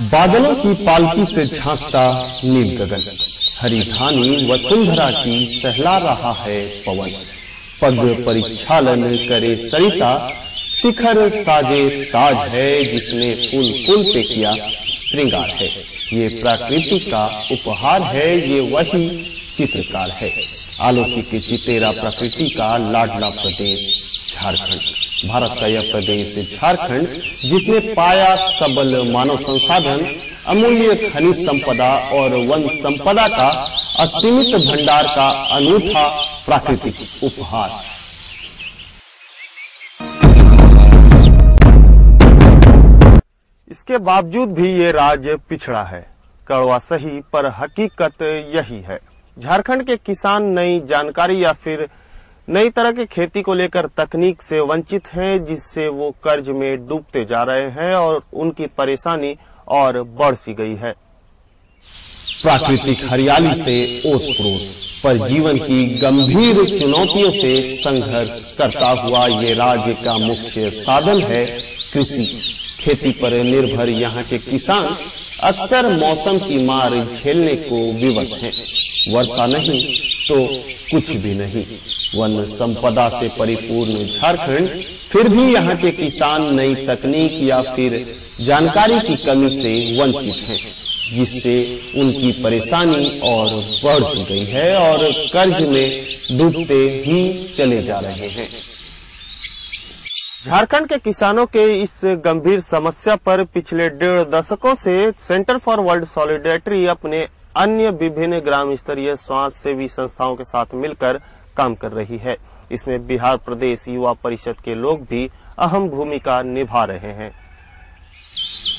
बादलों की पालकी से झांकता नील गगन, हरिधानी वसुंधरा की सहला रहा है पवन। पग परिक्षालन करे सरिता, शिखर साजे ताज है, जिसने फूल फूल पे किया श्रृंगार है। ये प्रकृति का उपहार है, ये वही चित्रकार है। अलौकिक चितेरा प्रकृति का लाडला प्रदेश झारखंड। भारत का यह प्रदेश झारखंड, जिसने पाया सबल मानव संसाधन, अमूल्य खनिज संपदा और वन संपदा का असीमित भंडार का अनूठा प्राकृतिक उपहार। इसके बावजूद भी ये राज्य पिछड़ा है। कड़वा सही, पर हकीकत यही है। झारखंड के किसान नई जानकारी या फिर नई तरह की खेती को लेकर तकनीक से वंचित हैं, जिससे वो कर्ज में डूबते जा रहे हैं और उनकी परेशानी और बढ़ सी गई है। प्राकृतिक हरियाली से ओतप्रोत, पर जीवन की गंभीर चुनौतियों से संघर्ष करता हुआ ये राज्य का मुख्य साधन है कृषि। खेती पर निर्भर यहाँ के किसान अक्सर मौसम की मार झेलने को विवश हैं। वर्षा नहीं तो कुछ भी नहीं। वन संपदा से परिपूर्ण झारखंड, फिर भी यहाँ के किसान नई तकनीक या फिर जानकारी की कमी से वंचित हैं, जिससे उनकी परेशानी और बढ़ सी गई है और कर्ज में डूबते ही चले जा रहे हैं। झारखंड के किसानों के इस गंभीर समस्या पर पिछले 1.5 दशकों से सेंटर फॉर वर्ल्ड सॉलिडेरिटी अपने अन्य विभिन्न ग्राम स्तरीय समाज सेवी संस्थाओं के साथ मिलकर काम कर रही है। इसमें बिहार प्रदेश युवा परिषद के लोग भी अहम भूमिका निभा रहे हैं।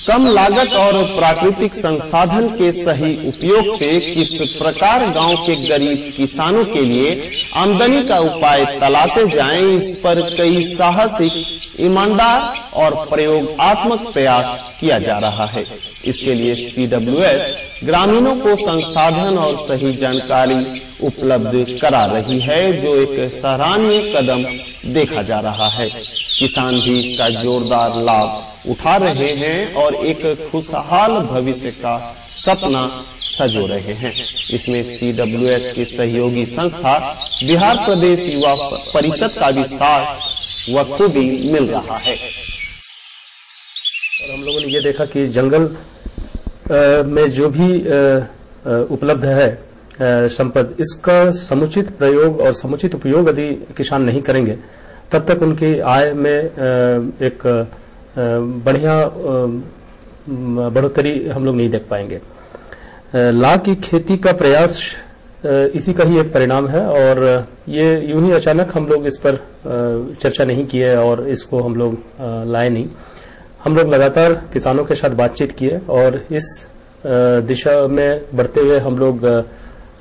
कम लागत और प्राकृतिक संसाधन के सही उपयोग से किस प्रकार गांव के गरीब किसानों के लिए आमदनी का उपाय तलाशे जाएं, इस पर कई साहसिक, ईमानदार और प्रयोगात्मक प्रयास किया जा रहा है। इसके लिए CWS ग्रामीणों को संसाधन और सही जानकारी उपलब्ध करा रही है, जो एक सराहनीय कदम देखा जा रहा है। किसान भी इसका जोरदार लाभ उठा रहे हैं और एक खुशहाल भविष्य का सपना सजो रहे हैं। इसमें CWS की सहयोगी संस्था बिहार प्रदेश युवा परिषद का भी साथ बखूबी मिल रहा है। और हम लोगों ने ये देखा कि जंगल में जो भी उपलब्ध है संपद, इसका समुचित प्रयोग और समुचित उपयोग यदि किसान नहीं करेंगे, तब तक उनकी आय में एक बढ़िया बढ़ोतरी हम लोग नहीं देख पाएंगे। लाख की खेती का प्रयास इसी का ही एक परिणाम है और ये यूं ही अचानक हम लोग इस पर चर्चा नहीं किए और इसको हम लोग लाए नहीं। हम लोग लगातार किसानों के साथ बातचीत किए और इस दिशा में बढ़ते हुए हम लोग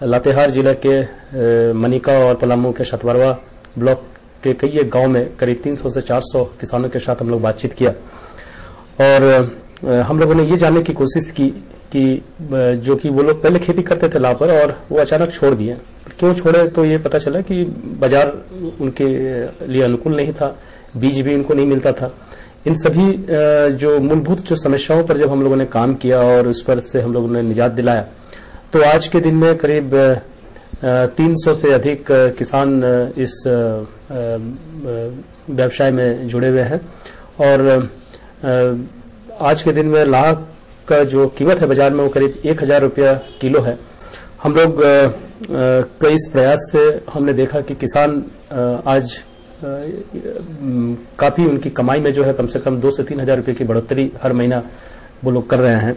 लातेहार जिले के मनिका और पलामू के शतवरवा ब्लॉक के कई एक गांव में करीब 300 से 400 किसानों के साथ हम लोग बातचीत किया और हम लोगों ने ये जानने की कोशिश की कि जो कि वो लोग पहले खेती करते थे लाभ पर और वो अचानक छोड़ दिए। क्यों छोड़े, तो ये पता चला कि बाजार उनके लिए अनुकूल नहीं था, बीज भी उनको नहीं मिलता था। इन सभी जो मूलभूत जो समस्याओं पर जब हम लोगों ने काम किया और उस पर से हम लोगों ने निजात दिलाया, तो आज के दिन में करीब 300 से अधिक किसान इस व्यवसाय में जुड़े हुए हैं और आज के दिन में लाख का जो कीमत है बाजार में वो करीब 1000 रुपया किलो है। हम लोग कई इस प्रयास से हमने देखा कि किसान आज काफी उनकी कमाई में जो है कम से कम 2 से 3 हजार रुपये की बढ़ोतरी हर महीना वो लोग कर रहे हैं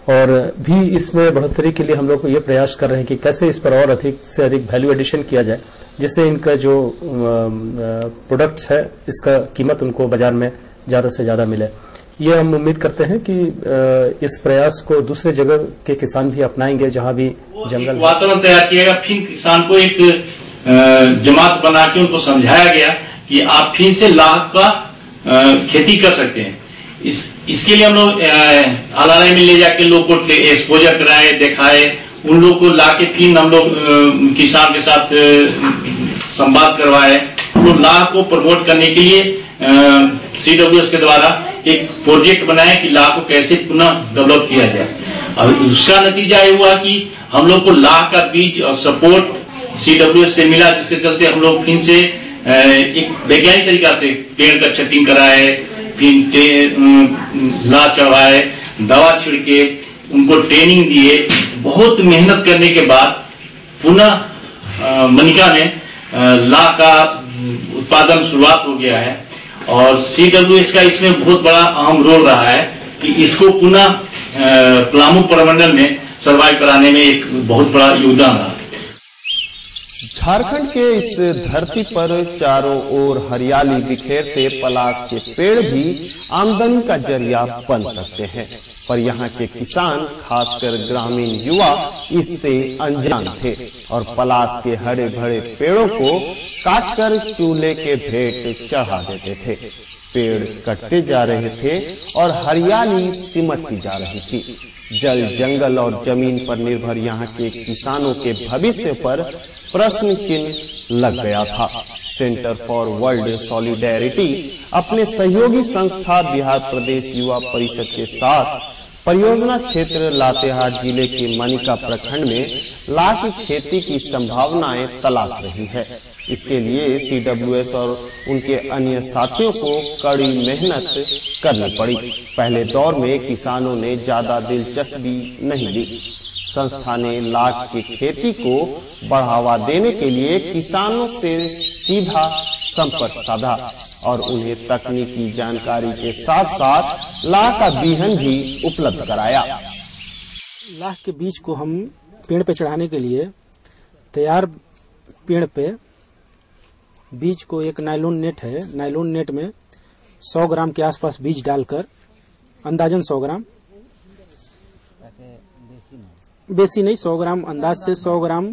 और भी इसमें बढ़ोतरी के लिए हम लोग ये प्रयास कर रहे हैं कि कैसे इस पर और अधिक से अधिक वैल्यू एडिशन किया जाए, जिससे इनका जो प्रोडक्ट्स है इसका कीमत उनको बाजार में ज्यादा से ज्यादा मिले। ये हम उम्मीद करते हैं कि इस प्रयास को दूसरे जगह के किसान भी अपनाएंगे जहां भी जंगल वातावरण तैयार किया गया। फिर किसान को एक जमात बना के उनको समझाया गया कि आप फिर से लाख का खेती कर सकते हैं। इसके लिए हम लोग आलाने में ले जाके लोग को एक्सपोजर कराए, दिखाए, उन लोग को लाके फिर हम लोग किसान के साथ संवाद करवाए तो लाह को प्रमोट करने के लिए CWS के द्वारा एक प्रोजेक्ट बनाया कि लाह को कैसे पुनः डेवलप किया जाए। और उसका नतीजा ये हुआ कि हम लोग को लाह का बीज और सपोर्ट CWS से मिला, जिसके चलते हम लोग फिर से एक वैज्ञानिक तरीका से पेड़ का छटिंग कराए, फिर लाह चढ़ाए, दवा छिड़के, उनको ट्रेनिंग दिए। बहुत मेहनत करने के बाद पुनः मनिका में लाह का उत्पादन शुरुआत हो गया है। और CWS का इसमें बहुत बड़ा अहम रोल रहा है कि इसको पुनः पलामू प्रमंडल में सर्वाइव कराने में एक बहुत बड़ा योगदान रहा। झारखंड के इस धरती पर चारों ओर हरियाली बिखेरते पलाश के पेड़ भी आमदनी का जरिया बन सकते हैं, पर यहाँ के किसान, खासकर ग्रामीण युवा, इससे अनजान थे और पलाश के हरे भरे पेड़ों को काटकर चूल्हे के भेंट चढ़ा देते थे। पेड़ कटते जा रहे थे और हरियाली सिमटती जा रही थी। जल, जंगल और जमीन पर निर्भर यहाँ के किसानों के भविष्य पर प्रश्न चिन्ह लग गया था। सेंटर फॉर वर्ल्ड सॉलिडेरिटी अपने सहयोगी संस्था बिहार प्रदेश युवा परिषद के साथ परियोजना क्षेत्र लातेहार जिले के मनिका प्रखंड में लाह की खेती की संभावनाएं तलाश रही है। इसके लिए CWS और उनके अन्य साथियों को कड़ी मेहनत करनी पड़ी। पहले दौर में किसानों ने ज्यादा दिलचस्पी नहीं ली। संस्था ने लाख की खेती को बढ़ावा देने के लिए किसानों से सीधा संपर्क साधा और उन्हें तकनीकी जानकारी के साथ साथ लाख का बीहन भी उपलब्ध कराया। लाख के बीज को हम पेड़ पे चढ़ाने के लिए तैयार पेड़ पे बीज को एक नायलॉन नेट है, नायलॉन नेट में 100 ग्राम के आसपास बीज डालकर, अंदाजन 100 ग्राम, बेसी नहीं 100 ग्राम, अंदाज से 100 ग्राम,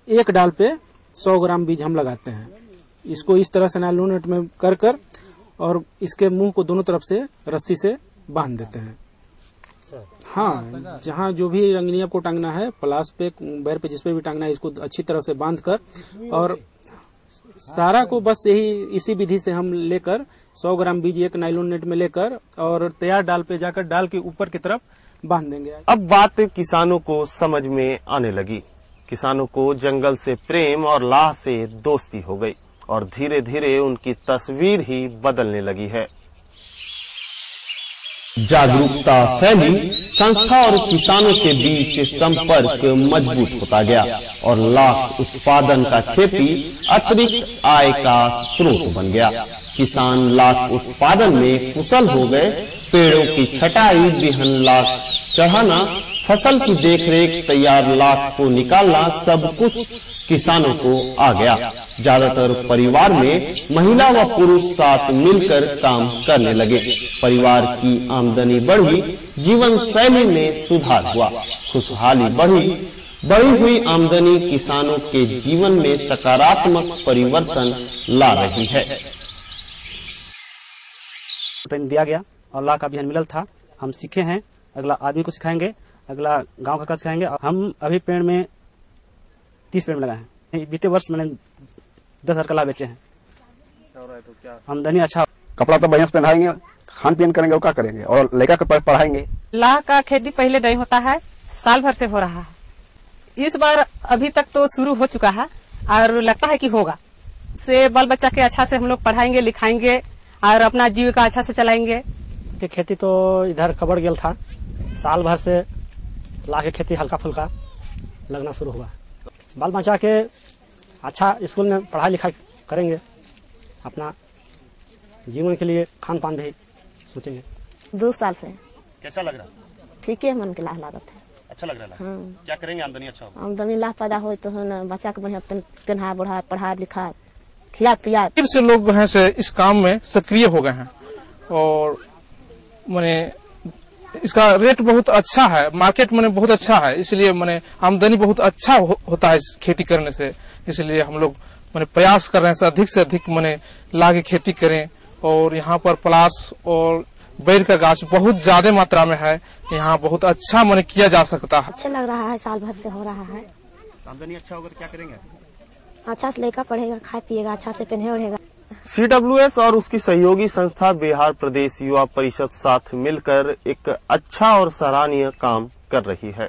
एक डाल पे 100 ग्राम बीज हम लगाते हैं। इसको इस तरह से नायलॉन नेट में कर और इसके मुंह को दोनों तरफ से रस्सी से बांध देते हैं। हाँ, जहाँ जो भी रंगनी आपको टांगना है, पलाश पे, बैर पे, जिसपे भी टांगना है, इसको अच्छी तरह से बांध कर और सारा को बस यही इसी विधि से हम लेकर 100 ग्राम बीज एक नायलॉन नेट में लेकर और तैयार डाल पे जाकर डाल के ऊपर की तरफ बांध देंगे। अब बात किसानों को समझ में आने लगी। किसानों को जंगल से प्रेम और लाह से दोस्ती हो गई और धीरे धीरे उनकी तस्वीर ही बदलने लगी है। जागरूकता फैली, संस्था और किसानों के बीच संपर्क मजबूत होता गया और लाख उत्पादन का खेती अतिरिक्त आय का स्रोत बन गया। किसान लाख उत्पादन में कुशल हो गए। पेड़ों की छटाई, बिहन लाख चढ़ाना, फसल की देखरेख, तैयार लाख को निकालना, सब कुछ किसानों को आ गया। ज्यादातर परिवार में महिला व पुरुष साथ मिलकर काम करने लगे। परिवार की आमदनी बढ़ी, जीवन शैली में सुधार हुआ, खुशहाली बढ़ी। बढ़ी हुई आमदनी किसानों के जीवन में सकारात्मक परिवर्तन ला रही है। ट्रेनिंग दिया गया और लाह का अभियान मिलल था। हम सीखे हैं, अगला आदमी को सिखाएंगे, अगला गांव का सिखाएंगे। हम अभी पेड़ में 30 पेड़ में लगाए हैं। बीते वर्ष मैंने 10,000 का लाह बेचे हैं। तो क्या आमदनी अच्छा। कपड़ा तो बढ़िया से पहनाएंगे, खान पीन करेंगे और क्या करेंगे, और लड़का को पढ़ाएंगे। लाह का खेती पहले नहीं होता है, साल भर से हो रहा है। इस बार अभी तक तो शुरू हो चुका है और लगता है कि होगा। से बाल बच्चा के अच्छा से हम लोग पढ़ाएंगे, लिखाएंगे और अपना जीविका अच्छा से चलाएंगे। खेती तो इधर कबर गेल था, साल भर से लाह की खेती हल्का फुल्का लगना शुरू हुआ। बाल बच्चा के अच्छा स्कूल में पढ़ाई लिखाई करेंगे, अपना जीवन के लिए खान पान भी सोचेंगे। 2 साल से। कैसा लग रहा? ठीक है, मन के लाह लागत है। अच्छा लग रहा है। हाँ। क्या करेंगे आमदनी अच्छा हो? आमदनी लाह पैदा हो तो है ना, बच्चा के बढ़िया पहना बढ़ा, पढ़ा लिखा, खिया पिया। से लोग हैं से इस काम में सक्रिय हो गए हैं और माने इसका रेट बहुत अच्छा है, मार्केट में बहुत अच्छा है, इसलिए माने आमदनी बहुत अच्छा होता है इस खेती करने से। इसलिए हम लोग माने प्रयास कर रहे हैं से अधिक माने लाह की खेती करें। और यहाँ पर पलाश और बैर का गाछ बहुत ज्यादा मात्रा में है, यहाँ बहुत अच्छा माने किया जा सकता है। अच्छा लग रहा है, साल भर से हो रहा है। आमदनी अच्छा होगा तो क्या करेंगे? अच्छा से लड़का पढ़ेगा, खाए पिएगा, अच्छा से पहने ओढ़ेगा। CWS और उसकी सहयोगी संस्था बिहार प्रदेश युवा परिषद साथ मिलकर एक अच्छा और सराहनीय काम कर रही है।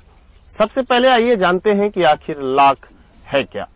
सबसे पहले आइए जानते हैं कि आखिर लाख है क्या।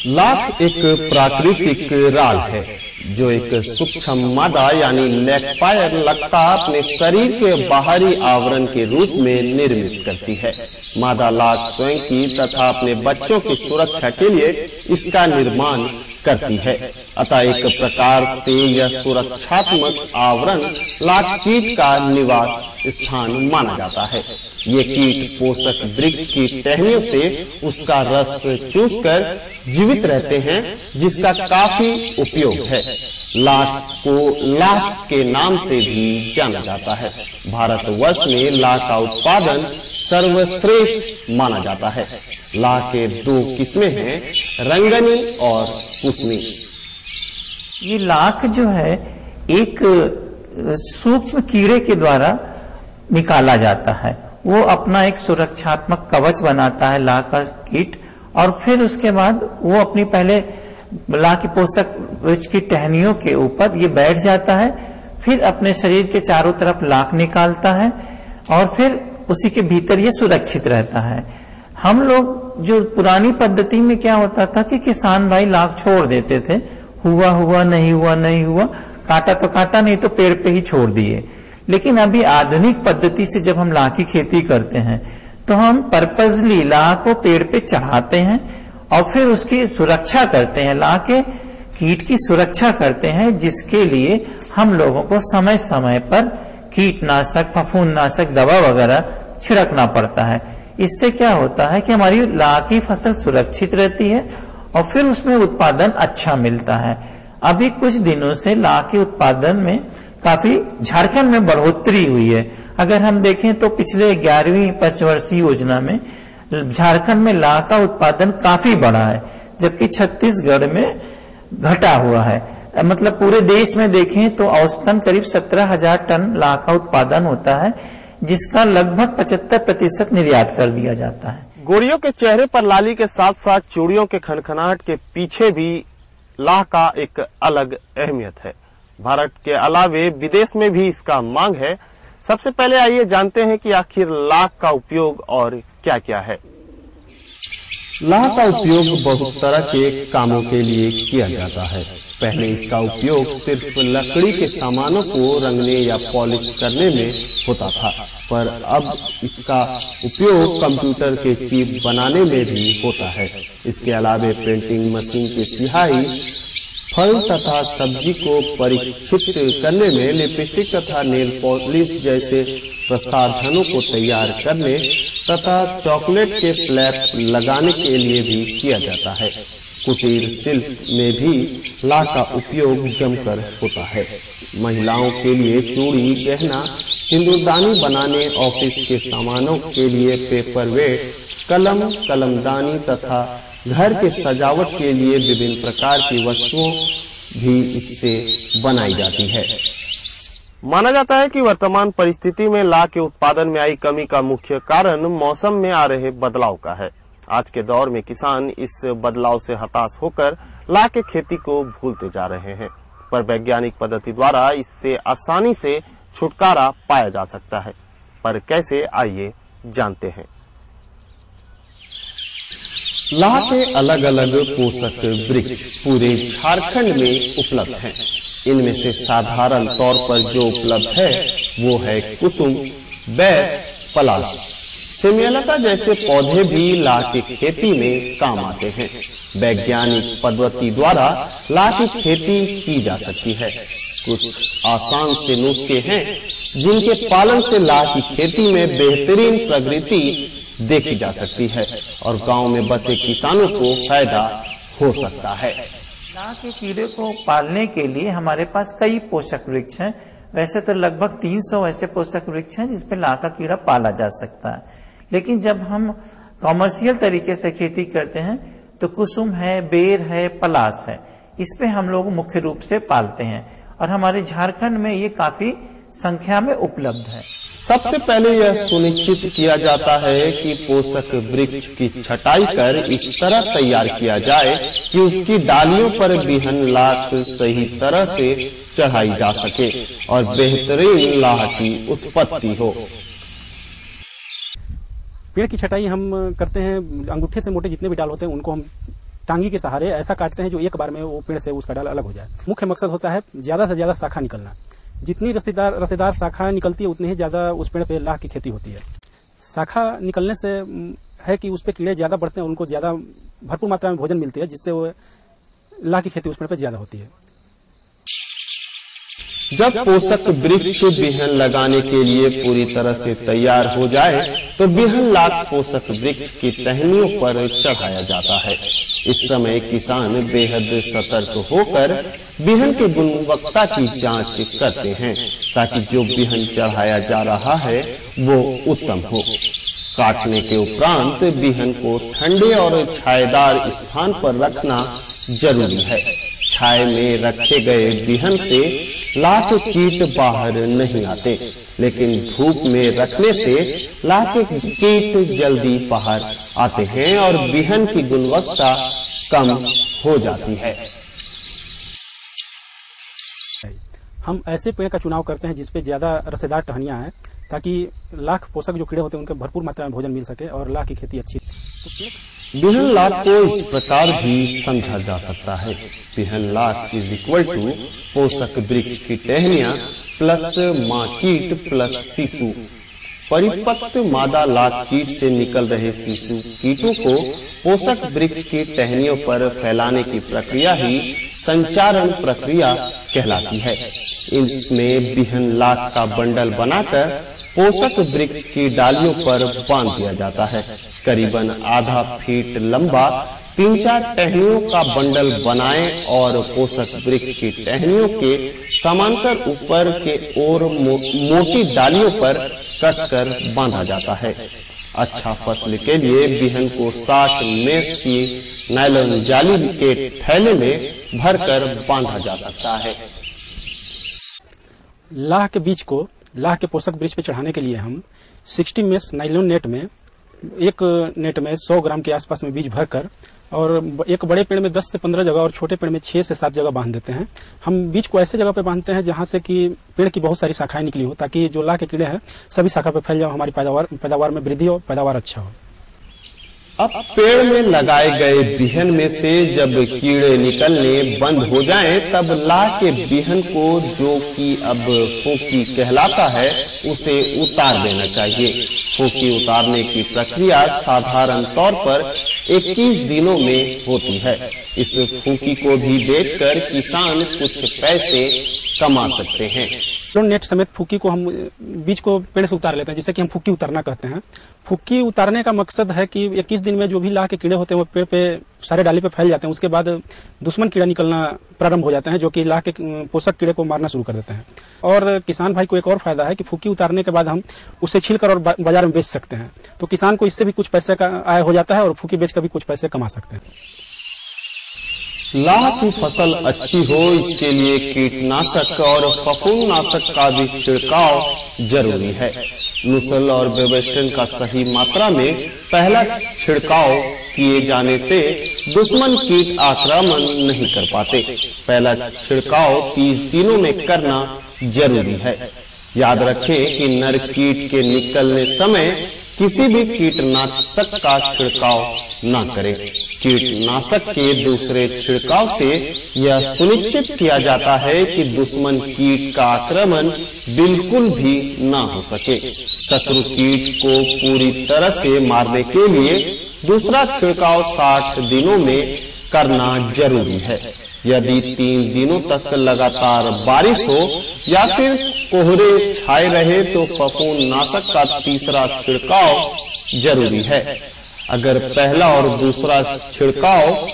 लाख एक प्राकृतिक राल है जो एक सूक्ष्म मादा यानी लैक्फायर लत्ता अपने शरीर के बाहरी आवरण के रूप में निर्मित करती है। मादा लाख स्वयं की तथा अपने बच्चों की सुरक्षा के लिए इसका निर्माण करती है। अतः एक प्रकार से यह सुरक्षात्मक आवरण लाख कीट का निवास स्थान माना जाता है। ये कीट पोषक वृक्ष की टहनियों से उसका रस चूसकर जीवित रहते हैं, जिसका काफी उपयोग है। लाख को लाख के नाम से भी जाना जाता है। भारतवर्ष में लाख का उत्पादन सर्वश्रेष्ठ माना जाता है। लाख के 2 किस्में हैं, रंगनी और कुसमी। ये लाख जो है एक सूक्ष्म कीड़े के द्वारा निकाला जाता है। वो अपना एक सुरक्षात्मक कवच बनाता है लाख का कीट, और फिर उसके बाद वो अपनी पहले लाख की पोषक वृक्ष की टहनियों के ऊपर ये बैठ जाता है, फिर अपने शरीर के चारों तरफ लाख निकालता है और फिर उसी के भीतर ये सुरक्षित रहता है। हम लोग जो पुरानी पद्धति में क्या होता था कि किसान भाई लाख छोड़ देते थे, हुआ हुआ नहीं हुआ नहीं हुआ, काटा तो काटा, नहीं तो पेड़ पे ही छोड़ दिए। लेकिन अभी आधुनिक पद्धति से जब हम लाख की खेती करते हैं तो हम पर्पजली लाख को पेड़ पे चढ़ाते हैं और फिर उसकी सुरक्षा करते हैं, लाख के कीट की सुरक्षा करते हैं, जिसके लिए हम लोगों को समय समय पर कीटनाशक, फफूंदनाशक दवा वगैरह छिड़कना पड़ता है। इससे क्या होता है कि हमारी लाख की फसल सुरक्षित रहती है और फिर उसमें उत्पादन अच्छा मिलता है। अभी कुछ दिनों से लाख के उत्पादन में काफी झारखंड में बढ़ोतरी हुई है। अगर हम देखें तो पिछले 11वीं पंचवर्षीय योजना में झारखंड में लाख का उत्पादन काफी बढ़ा है, जबकि छत्तीसगढ़ में घटा हुआ है। मतलब पूरे देश में देखें तो औसतन करीब 17,000 टन लाख का उत्पादन होता है, जिसका लगभग 75% निर्यात कर दिया जाता है। गोरियों के चेहरे पर लाली के साथ साथ चूड़ियों के खनखनाहट के पीछे भी लाख का एक अलग अहमियत है। भारत के अलावे विदेश में भी इसका मांग है। सबसे पहले आइए जानते हैं कि आखिर लाख का उपयोग और क्या क्या है। लाख का उपयोग बहुत तरह के कामों के लिए किया जाता है। पहले इसका उपयोग सिर्फ लकड़ी के सामानों को रंगने या पॉलिश करने में होता था, पर अब इसका उपयोग कंप्यूटर के चिप बनाने में भी होता है। इसके अलावे प्रिंटिंग मशीन की स्याही, फल तथा सब्जी को परीक्षित करने में, लिपस्टिक तथा नेल पॉलिश जैसे प्रसाधनों को तैयार करने तथा चॉकलेट के फ्लैप लगाने के लिए भी किया जाता है। कुटीर शिल्प में भी लाख का उपयोग जमकर होता है। महिलाओं के लिए चूड़ी, गहना, सिंदूरदानी बनाने, ऑफिस के सामानों के लिए पेपरवेट, कलम, कलमदानी तथा घर के सजावट के लिए विभिन्न प्रकार की वस्तुओं भी इससे बनाई जाती है। माना जाता है कि वर्तमान परिस्थिति में लाख के उत्पादन में आई कमी का मुख्य कारण मौसम में आ रहे बदलाव का है। आज के दौर में किसान इस बदलाव से हताश होकर लाख के खेती को भूलते जा रहे हैं, पर वैज्ञानिक पद्धति द्वारा इससे आसानी से छुटकारा पाया जा सकता है। पर कैसे, आइए जानते हैं। लाख के अलग अलग पोषक वृक्ष पूरे झारखंड में उपलब्ध हैं। इनमें से साधारण तौर पर जो उपलब्ध है वो है कुसुम, बैर, पलाश, सेमियालता जैसे पौधे भी लाख की खेती में काम आते हैं। वैज्ञानिक पद्धति द्वारा लाख की खेती की जा सकती है। कुछ आसान से नुस्खे हैं जिनके पालन से लाख की खेती में बेहतरीन प्रगति देखी जा सकती है और गांव में बसे किसानों को फायदा हो सकता है। लाख के कीड़े को पालने के लिए हमारे पास कई पोषक वृक्ष हैं। वैसे तो लगभग 300 ऐसे पोषक वृक्ष हैं जिसपे लाख का कीड़ा पाला जा सकता है, लेकिन जब हम कॉमर्शियल तरीके से खेती करते हैं तो कुसुम है, बेर है, पलाश है, इस पे हम लोग मुख्य रूप से पालते हैं और हमारे झारखंड में ये काफी संख्या में उपलब्ध है। सबसे पहले यह सुनिश्चित किया जाता है कि पोषक वृक्ष की छटाई कर इस तरह तैयार किया जाए कि उसकी डालियों पर बिहन लाख सही तरह से चढ़ाई जा सके और बेहतरीन लाह की उत्पत्ति हो। पेड़ की छटाई हम करते हैं, अंगूठे से मोटे जितने भी डाल होते हैं उनको हम टांगी के सहारे ऐसा काटते हैं जो एक बार में वो पेड़ से उसका डाल अलग हो जाए। मुख्य मकसद होता है ज्यादा से ज्यादा शाखा निकलना। जितनी रसेदार शाखा निकलती है उतनी ही ज्यादा उस पेड़ पे लाह की खेती होती है। शाखा निकलने से है कि उस पे कीड़े ज्यादा बढ़ते हैं, उनको ज्यादा भरपूर मात्रा में भोजन मिलती है, जिससे वो लाह की खेती उस पेड़ पे ज्यादा होती है। जब पोषक वृक्ष बिहन लगाने के लिए पूरी तरह से तैयार हो जाए तो बिहन लाख पोषक वृक्ष की टहनियों पर चढ़ाया जाता है। इस समय किसान बेहद सतर्क होकर बिहन की गुणवत्ता की जांच करते हैं ताकि जो बिहन चढ़ाया जा रहा है वो उत्तम हो। काटने के उपरांत बिहन को ठंडे और छायेदार स्थान पर रखना जरूरी है। छाये में रखे गए बिहन से लाह के कीट बाहर नहीं आते, लेकिन धूप में रखने से लाह के कीट जल्दी बाहर आते हैं और बिहन की गुणवत्ता कम हो जाती है। हम ऐसे पेड़ का चुनाव करते हैं जिसपे ज्यादा रसेदार टहनियां हैं ताकि लाख पोषक जो कीड़े होते हैं उनके भरपूर मात्रा में भोजन मिल सके और लाह की खेती अच्छी। बिहन लाख को इस प्रकार भी समझा जा सकता है। बिहन लाख इज इक्वल टू पोषक वृक्ष की टहनियां प्लस मां कीट प्लस शिशु। परिपक्व मादा लाख कीट से निकल रहे शिशु कीटों को पोषक वृक्ष की टहनियों पर फैलाने की प्रक्रिया ही संचारण प्रक्रिया कहलाती है। इसमें बिहन लाख का बंडल बनाकर पोषक वृक्ष की डालियों पर बांध दिया जाता है। करीबन आधा फीट लंबा 3-4 टहनियों का बंडल बनाएं और पोषक वृक्ष की टहनियों के समांतर ऊपर के ओर मोटी डालियों पर कसकर बांधा जाता है। अच्छा फसल के लिए बिहन को 60 मेष की नायलॉन जाली के थैले में भरकर बांधा जा सकता है। लाह के बीज को लाह के पोषक वृक्ष पे चढ़ाने के लिए हम 60 मेष नायलॉन नेट में एक नेट में 100 ग्राम के आसपास में बीज भरकर और एक बड़े पेड़ में 10 से 15 जगह और छोटे पेड़ में 6 से 7 जगह बांध देते हैं। हम बीज को ऐसे जगह पे बांधते हैं जहां से कि पेड़ की बहुत सारी शाखाएं निकली हो ताकि जो लाह के कीड़े हैं सभी शाखा पे फैल जाओ, हमारी पैदावार में वृद्धि हो, पैदावार अच्छा हो। अब पेड़ में लगाए गए बिहन में से जब कीड़े निकलने बंद हो जाएं, तब लाह के बिहन को जो कि अब फोकी कहलाता है उसे उतार देना चाहिए। फोकी उतारने की प्रक्रिया साधारण तौर पर 21 दिनों में होती है। इस फूकी को भी बेचकर किसान कुछ पैसे कमा सकते हैं। नेट समेत फुक्की को हम बीज को पेड़ से उतार लेते हैं, जिसे कि हम फुक्की उतारना कहते हैं। फुक्की उतारने का मकसद है कि 21 दिन में जो भी लाह के कीड़े होते हैं वो पेड़ पे सारे डाली पे फैल जाते हैं। उसके बाद दुश्मन कीड़ा निकलना प्रारंभ हो जाते हैं जो कि लाह के पोषक कीड़े को मारना शुरू कर देते हैं। और किसान भाई को एक और फायदा है कि फुक्की उतारने के बाद हम उसे छीलकर और बाजार में बेच सकते हैं, तो किसान को इससे भी कुछ पैसे का आय हो जाता है और फुक्की बेच कर भी कुछ पैसे कमा सकते हैं। लाह की फसल अच्छी हो इसके लिए कीटनाशक और फफूंदनाशक का भी छिड़काव जरूरी है। नुसल और बेबस्टन का सही मात्रा में पहला छिड़काव किए जाने से दुश्मन कीट आक्रमण नहीं कर पाते। पहला छिड़काव 30 दिनों में करना जरूरी है। याद रखें कि नर कीट के निकलने समय किसी भी कीटनाशक का छिड़काव न करें। कीटनाशक के दूसरे छिड़काव से यह सुनिश्चित किया जाता है कि दुश्मन कीट का आक्रमण बिल्कुल भी न हो सके। शत्रु कीट को पूरी तरह से मारने के लिए दूसरा छिड़काव 60 दिनों में करना जरूरी है। यदि 3 दिनों तक लगातार बारिश हो या फिर कोहरे छाए रहे तो फफूंदनाशक का तीसरा छिड़काव जरूरी है। अगर पहला और दूसरा छिड़काव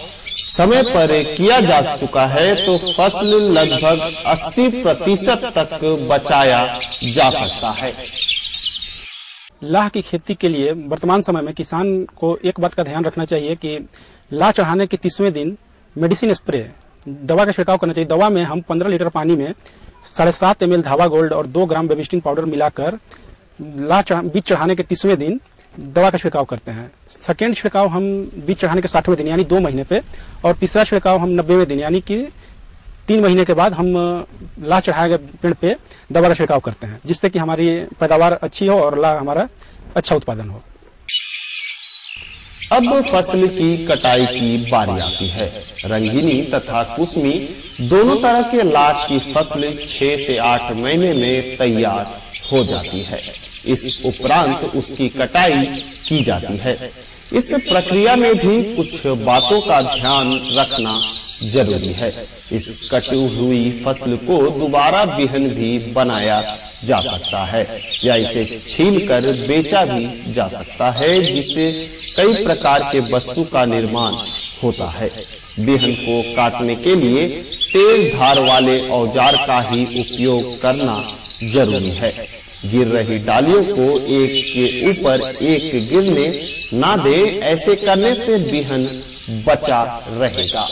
समय पर किया जा चुका है तो फसल लगभग 80% तक बचाया जा सकता है। लाह की खेती के लिए वर्तमान समय में किसान को एक बात का ध्यान रखना चाहिए कि लाह चढ़ाने के 30वें दिन मेडिसिन स्प्रे दवा का छिड़काव करना चाहिए। दवा में हम 15 लीटर पानी में 7.5 ml धावा गोल्ड और 2 ग्राम बेबिस्टिन पाउडर मिलाकर बीज चढ़ाने के 30वें दिन दवा का छिड़काव करते हैं। सेकेंड छिड़काव हम बीज चढ़ाने के 60वें दिन यानी 2 महीने पे, और तीसरा छिड़काव हम 90वें दिन यानी कि 3 महीने के बाद हम लाह चढ़ाए गए पेड़ पे दवा का छिड़काव करते हैं, जिससे कि हमारी पैदावार अच्छी हो और लाह हमारा अच्छा उत्पादन हो। अब फसल की कटाई की बारी आती है। रंगीनी तथा कुसमी दोनों तरह के लाख की फसल 6 से 8 महीने में तैयार हो जाती है। इस उपरांत उसकी कटाई की जाती है। इस प्रक्रिया में भी कुछ बातों का ध्यान रखना जरूरी है। इस कटी हुई फसल को दोबारा बिहन भी बनाया जा सकता है या इसे छीलकर बेचा भी जा सकता है, जिससे कई प्रकार के वस्तु का निर्माण होता है। बिहन को काटने के लिए तेज धार वाले औजार का ही उपयोग करना जरूरी है। गिर रही डालियों को एक के ऊपर एक गिरने ना दे, ऐसे करने से बिहन बचा रहेगा।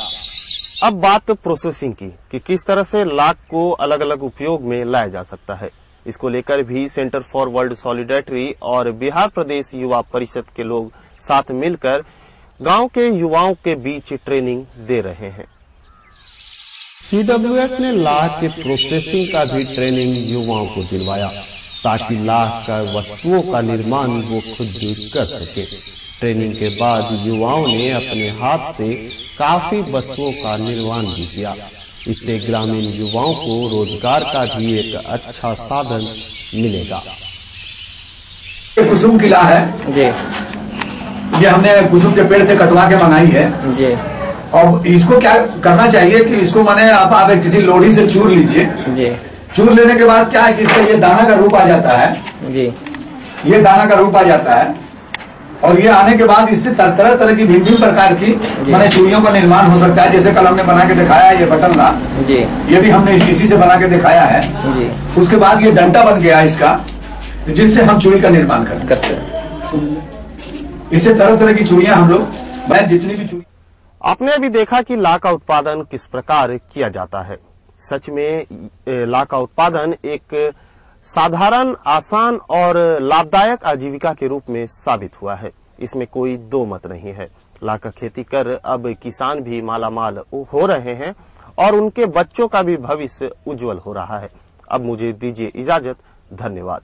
अब बात प्रोसेसिंग की कि किस तरह से लाख को अलग अलग उपयोग में लाया जा सकता है। इसको लेकर भी सेंटर फॉर वर्ल्ड सॉलिडेरिटी और बिहार प्रदेश युवा परिषद के लोग साथ मिलकर गांव के युवाओं के बीच ट्रेनिंग दे रहे हैं। CWS ने लाह के प्रोसेसिंग का भी ट्रेनिंग युवाओं को दिलवाया, ताकि लाह का वस्तुओं का निर्माण वो खुद भी कर सके। ट्रेनिंग के बाद युवाओं ने अपने हाथ से काफी वस्तुओं का निर्माण भी किया। इससे ग्रामीण युवाओं को रोजगार का भी एक अच्छा साधन मिलेगा। कुसुम की लाह है जी, ये हमने कुसुम के पेड़ से कटवा के मंगाई है जी। और इसको क्या करना चाहिए कि इसको माने आप किसी लोढ़ी से चूर लीजिए जी। चूर लेने के बाद क्या है कि इसका ये दाना का रूप आ जाता है जी। ये दाना का रूप आ जाता है और ये आने के बाद इससे तरह तरह की भिन्न प्रकार की माने चूड़ियों का निर्माण हो सकता है। जैसे कल हमने बना के दिखाया है ये बटन ला जी, ये भी हमने इसी से बना के दिखाया है जी। उसके बाद ये डंटा बन गया इसका, जिससे हम चूड़ी का निर्माण करते हैं। इससे तरह तरह की चूड़ियां हम लोग जितनी भी चूड़ी। आपने अभी देखा कि लाह का उत्पादन किस प्रकार किया जाता है। सच में लाह का उत्पादन एक साधारण, आसान और लाभदायक आजीविका के रूप में साबित हुआ है। इसमें कोई दो मत नहीं है। लाह का खेती कर अब किसान भी मालामाल हो रहे हैं और उनके बच्चों का भी भविष्य उज्जवल हो रहा है। अब मुझे दीजिए इजाजत। धन्यवाद।